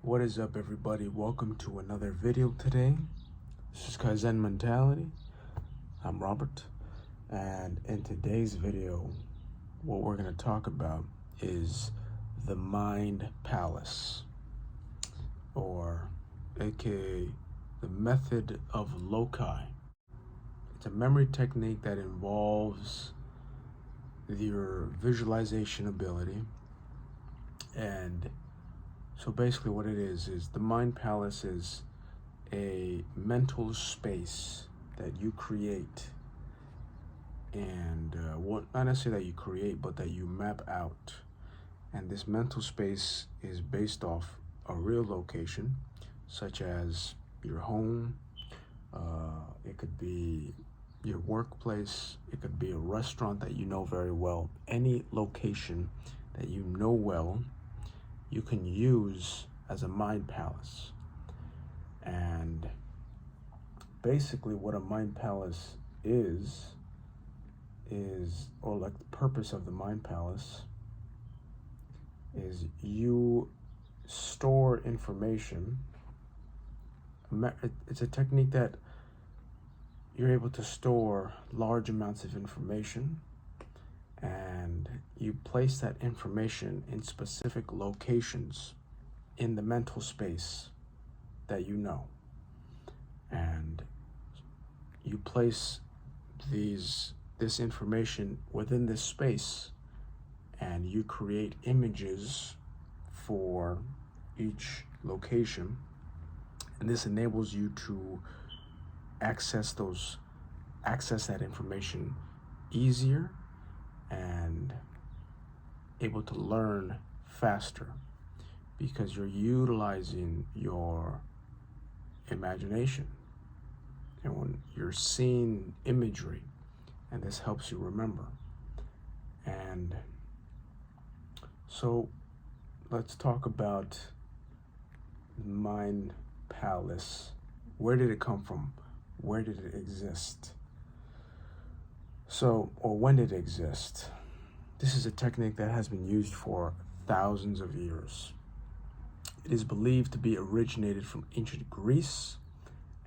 What is up, everybody? Welcome to another video today. This is Kaizen Mentality. I'm Robert, and in today's video, what we're going to talk about is the Mind Palace, or aka the method of loci. It's a memory technique that involves your visualization ability. And so basically what it is the Mind Palace is a mental space that you create, and not necessarily that you create, but that you map out. And this mental space is based off a real location, such as your home. It could be your workplace. It could be a restaurant that you know very well. Any location that you know well, you can use as a mind palace. And basically what a mind palace is, or like the purpose of the mind palace is you store information. It's a technique that you're able to store large amounts of information, and you place that information in specific locations in the mental space that you know. And you place this information within this space, and you create images for each location. And this enables you to access that information easier and able to learn faster, because you're utilizing your imagination and when you're seeing imagery, and this helps you remember. And so let's talk about Mind Palace. Where did it come from? Where did it exist? Or when did it exist? This is a technique that has been used for thousands of years. It is believed to be originated from ancient Greece,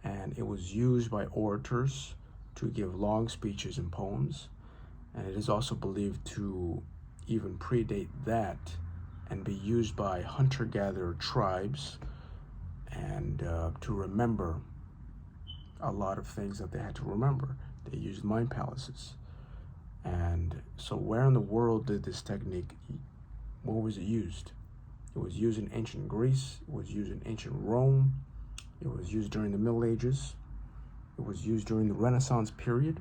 and it was used by orators to give long speeches and poems. And it is also believed to even predate that and be used by hunter-gatherer tribes, and to remember a lot of things that they had to remember. They used mind palaces. And so where in the world did this technique, where was it used? It was used in ancient Greece. It was used in ancient Rome. It was used during the Middle Ages. It was used during the Renaissance period.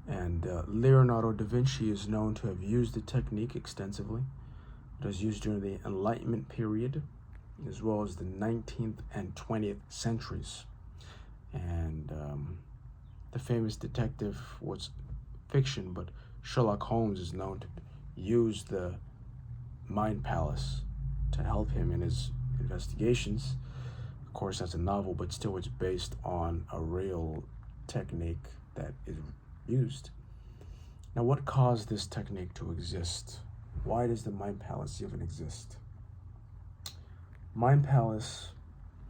And Leonardo da Vinci is known to have used the technique extensively. It was used during the Enlightenment period, as well as the 19th and 20th centuries. And the famous detective was fiction, but Sherlock Holmes is known to use the Mind Palace to help him in his investigations. Of course, that's a novel, but still it's based on a real technique that is used. Now, what caused this technique to exist? Why does the Mind Palace even exist? Mind Palace,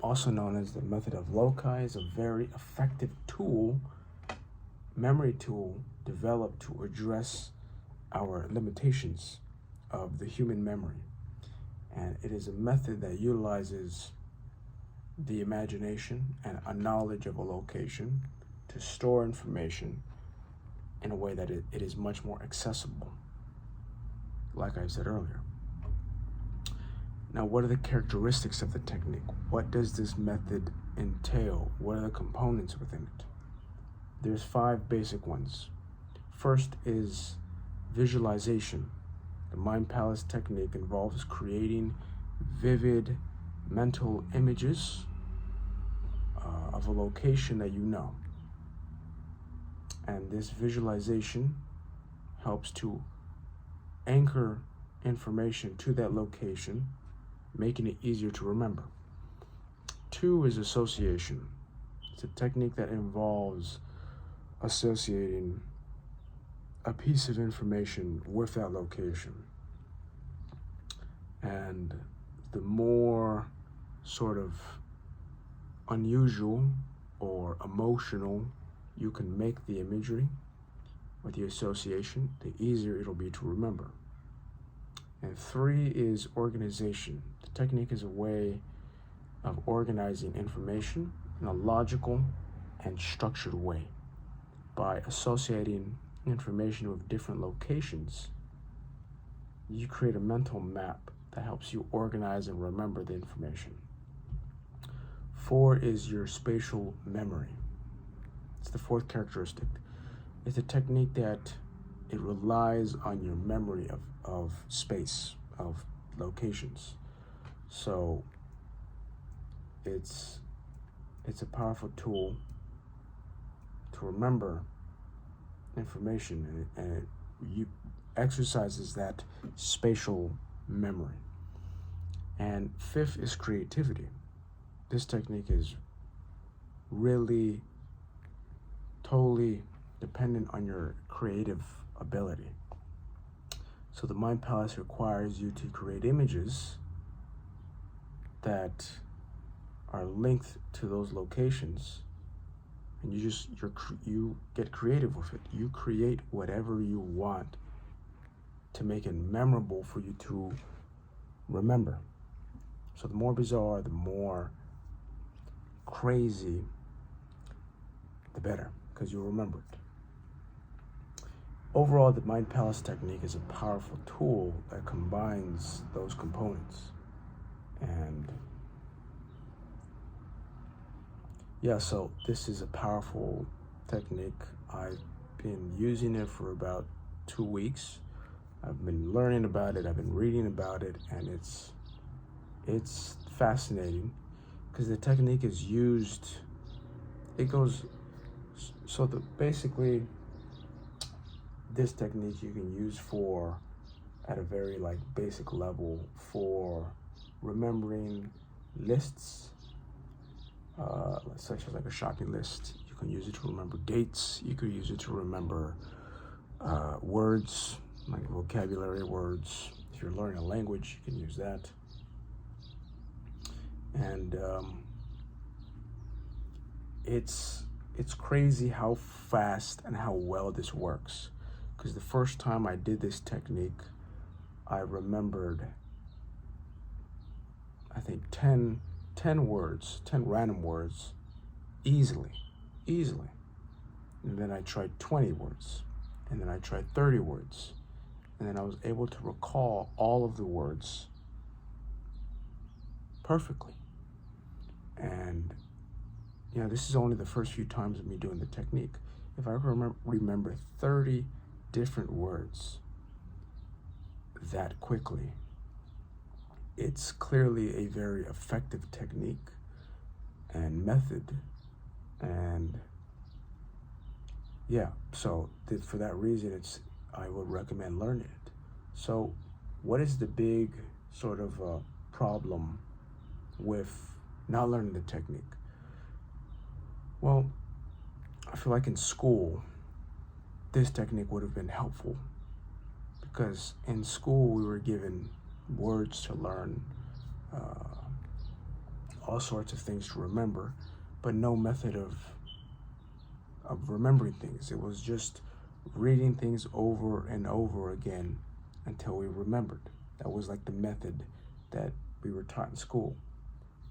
also known as the method of loci, is a very effective tool, memory tool, developed to address our limitations of the human memory. And it is a method that utilizes the imagination and a knowledge of a location to store information in a way that it is much more accessible, like I said earlier. Now, what are the characteristics of the technique? What does this method entail? What are the components within it? There's 5 basic ones. First is visualization. The Mind Palace technique involves creating vivid mental images of a location that you know. And this visualization helps to anchor information to that location, making it easier to remember. 2 is association. It's a technique that involves associating a piece of information with that location. And the more sort of unusual or emotional you can make the imagery or the association, the easier it'll be to remember. And 3 is organization. The technique is a way of organizing information in a logical and structured way. By associating information with different locations, you create a mental map that helps you organize and remember the information. 4 is your spatial memory. It's the 4th characteristic. It's a technique that it relies on your memory of space, of locations. So it's a powerful tool to remember information, and it exercises that spatial memory. And 5th is creativity. This technique is really totally dependent on your creative ability. So the Mind Palace requires you to create images that are linked to those locations, and you get creative with it. You create whatever you want to make it memorable for you to remember. So the more bizarre, the more crazy, the better, because you'll remember it. Overall, the Mind Palace technique is a powerful tool that combines those components. And yeah, so this is a powerful technique. I've been using it for about 2 weeks. I've been learning about it, I've been reading about it, and it's fascinating because the technique is used, basically this technique you can use for, at a very basic level, for remembering lists, such as a shopping list. You can use it to remember dates. You could use it to remember words, like vocabulary words. If you're learning a language, you can use that. And it's crazy how fast and how well this works. Because the first time I did this technique, I remembered, I think 10 words, 10 random words, easily. And then I tried 20 words, and then I tried 30 words, and then I was able to recall all of the words perfectly. And this is only the first few times of me doing the technique. If I remember 30 different words that quickly, it's clearly a very effective technique and method. And so for that reason, I would recommend learning it. So what is the big sort of problem with not learning the technique? Well, I feel like in school, this technique would have been helpful, because in school we were given words to learn, all sorts of things to remember, but no method of remembering things. It was just reading things over and over again until we remembered. That was the method that we were taught in school,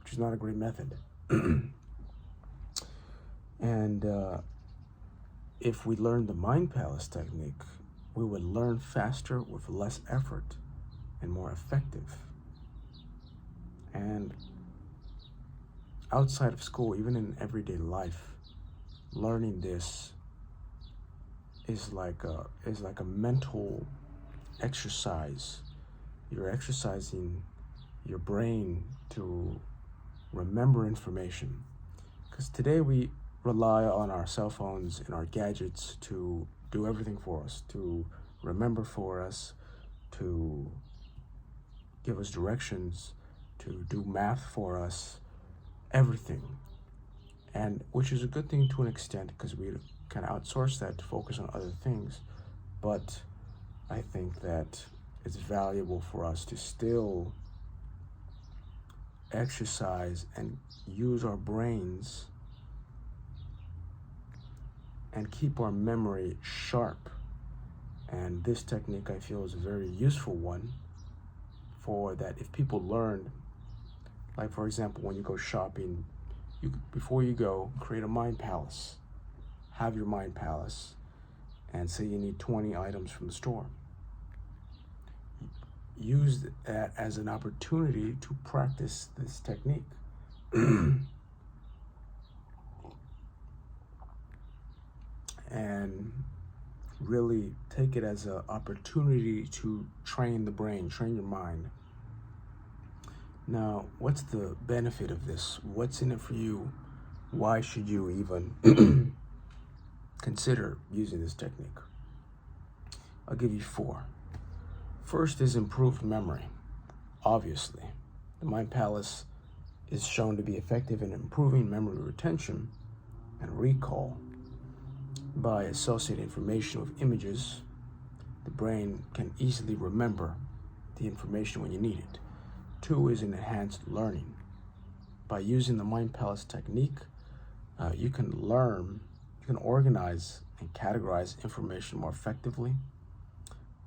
which is not a great method. And if we learned the Mind Palace technique, we would learn faster with less effort and more effective. And outside of school, even in everyday life, learning this is like a mental exercise. You're exercising your brain to remember information. Because today we rely on our cell phones and our gadgets to do everything for us, to remember for us, to give us directions, to do math for us, everything. And which is a good thing to an extent, because we kind of outsource that to focus on other things. But I think that it's valuable for us to still exercise and use our brains and keep our memory sharp. And this technique, I feel, is a very useful one for that. If people learn, like for example, when you go shopping, before you go, create a mind palace. Have your mind palace and say you need 20 items from the store. Use that as an opportunity to practice this technique. And really take it as an opportunity to train the brain, train your mind. Now, what's the benefit of this? What's in it for you? Why should you even consider using this technique? I'll give you 4. First is improved memory. Obviously, the Mind Palace is shown to be effective in improving memory retention and recall. By associating information with images, the brain can easily remember the information when you need it. 2 is enhanced learning. By using the Mind Palace technique, you can learn, you can organize and categorize information more effectively,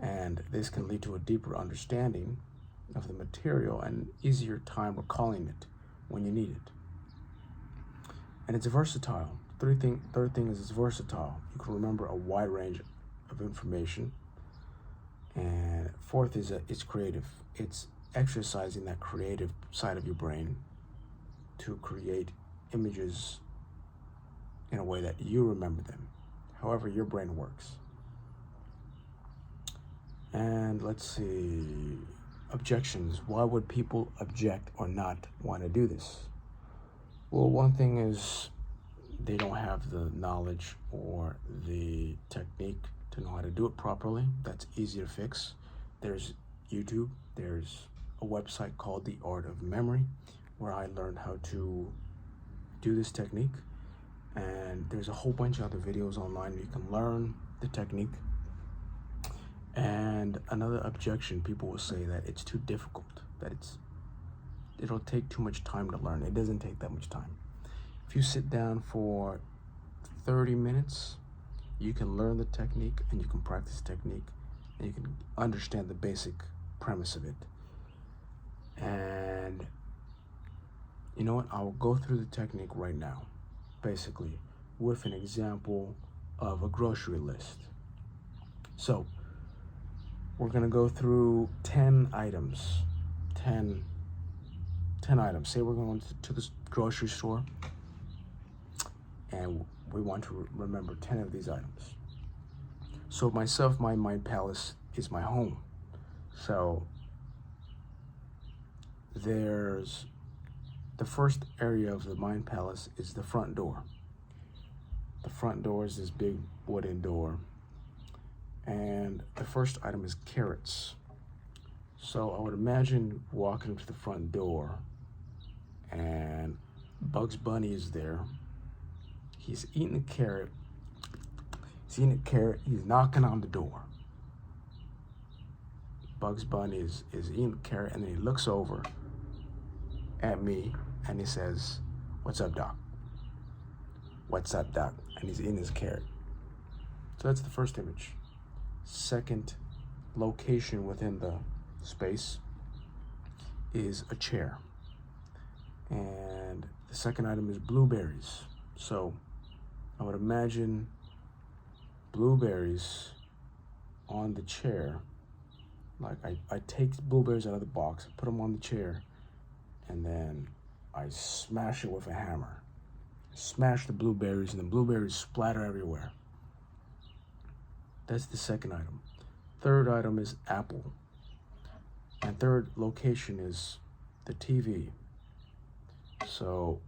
and this can lead to a deeper understanding of the material and easier time recalling it when you need it. And it's versatile. Third thing is it's versatile. You can remember a wide range of information. And 4th is that it's creative. It's exercising that creative side of your brain to create images in a way that you remember them, however your brain works. And let's see, objections. Why would people object or not want to do this? Well, one thing is they don't have the knowledge or the technique to know how to do it properly. That's easy to fix. There's YouTube. There's a website called The Art of Memory, where I learned how to do this technique. And there's a whole bunch of other videos online where you can learn the technique. And another objection, people will say that it's too difficult, that it'll take too much time to learn. It doesn't take that much time. If you sit down for 30 minutes, you can learn the technique and you can practice the technique and you can understand the basic premise of it. And you know what? I'll go through the technique right now, basically, with an example of a grocery list. So we're gonna go through 10 items, 10 items. Say we're going to the grocery store and we want to remember 10 of these items. So myself, my Mind Palace is my home. So there's the first area of the Mind Palace is the front door. The front door is this big wooden door. And the first item is carrots. So I would imagine walking to the front door and Bugs Bunny is there. He's eating a carrot. He's knocking on the door. Bugs Bunny is eating the carrot, and then he looks over at me and he says, "What's up, Doc? What's up, Doc?" And he's eating his carrot. So that's the first image. Second location within the space is a chair. And the second item is blueberries. So I would imagine blueberries on the chair. Like I take blueberries out of the box, put them on the chair, and then I smash it with a hammer. Smash the blueberries, and the blueberries splatter everywhere. That's the second item. Third item is apple. And third location is the TV. So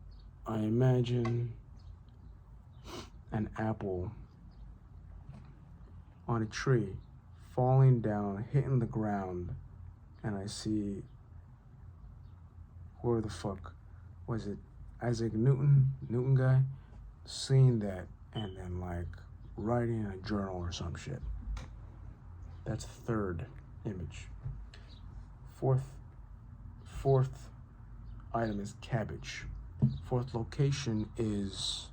I imagine an apple on a tree falling down, hitting the ground, and I see, where the fuck was it? Isaac Newton guy, seeing that and then like writing in a journal or some shit. That's the third image. Fourth item is cabbage. Fourth location is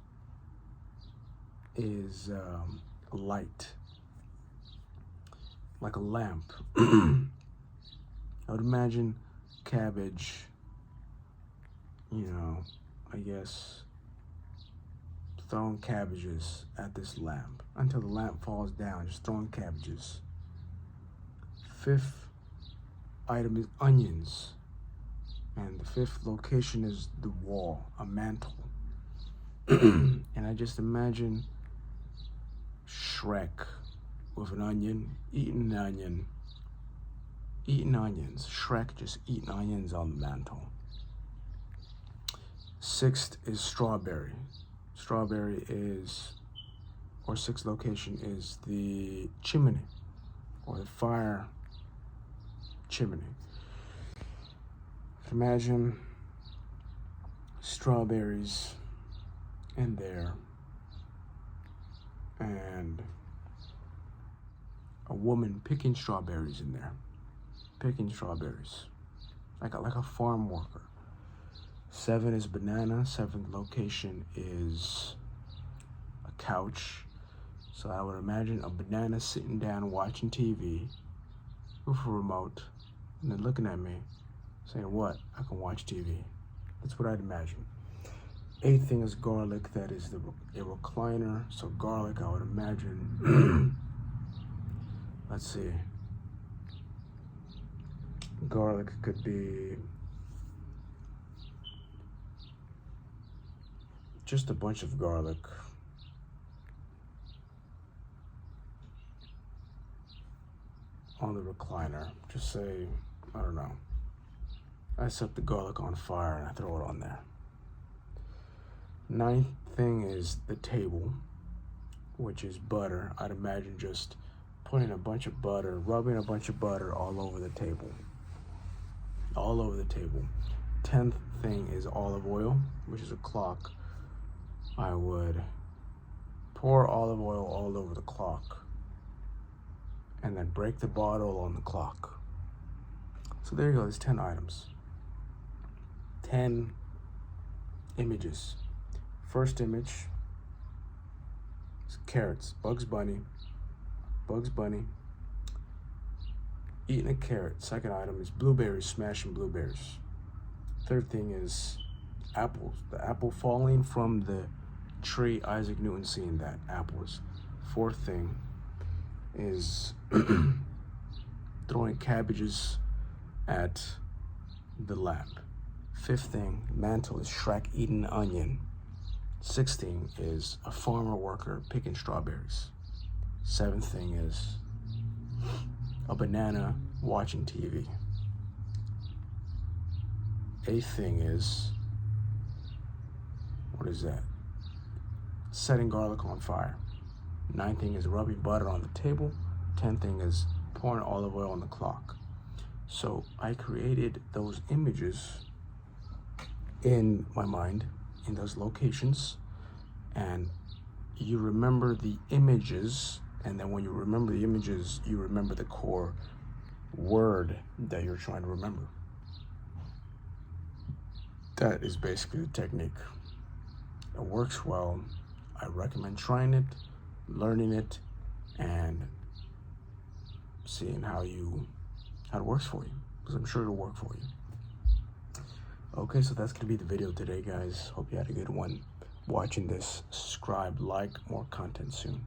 a light, like a lamp. I would imagine cabbage, I guess, throwing cabbages at this lamp until the lamp falls down, just throwing cabbages. Fifth item is onions. And the fifth location is the wall, a mantle. And I just imagine Shrek with an onion, eating an onion, eating onions. Shrek just eating onions on the mantle. Sixth is strawberry. Strawberry is, or sixth location is the chimney, or the fire chimney. Imagine strawberries in there and a woman picking strawberries in there, picking strawberries like a farm worker. 7 is banana. 7th location is a couch. So I would imagine a banana sitting down watching TV with a remote and then looking at me saying, what? I can watch TV. That's what I'd imagine. 8th thing is garlic. That is a recliner. So garlic, I would imagine. Let's see. Garlic could be just a bunch of garlic. On the recliner. Just say, I don't know. I set the garlic on fire and I throw it on there. 9th thing is the table, which is butter. I'd imagine just putting a bunch of butter, rubbing a bunch of butter all over the table. All over the table. 10th thing is olive oil, which is a clock. I would pour olive oil all over the clock and then break the bottle on the clock. So there you go, there's 10 items. 10 images. First image is carrots. Bugs Bunny eating a carrot. Second item is blueberries, smashing blueberries. Third thing is apples. The apple falling from the tree, Isaac Newton seeing that, apples. Fourth thing is throwing cabbages at the lamp. Fifth thing, mantle, is Shrek eating an onion. Sixth thing is a farmer worker picking strawberries. Seventh thing is a banana watching TV. Eighth thing is, what is that? Setting garlic on fire. Ninth thing is rubbing butter on the table. 10th thing is pouring olive oil on the clock. So I created those images in my mind, in those locations, and you remember the images, and then when you remember the images, you remember the core word that you're trying to remember. That is basically the technique. It works well. I recommend trying it, learning it, and seeing how it works for you, because I'm sure it'll work for you. Okay, so that's gonna be the video today, guys. Hope you had a good one watching this. Subscribe, like, more content soon.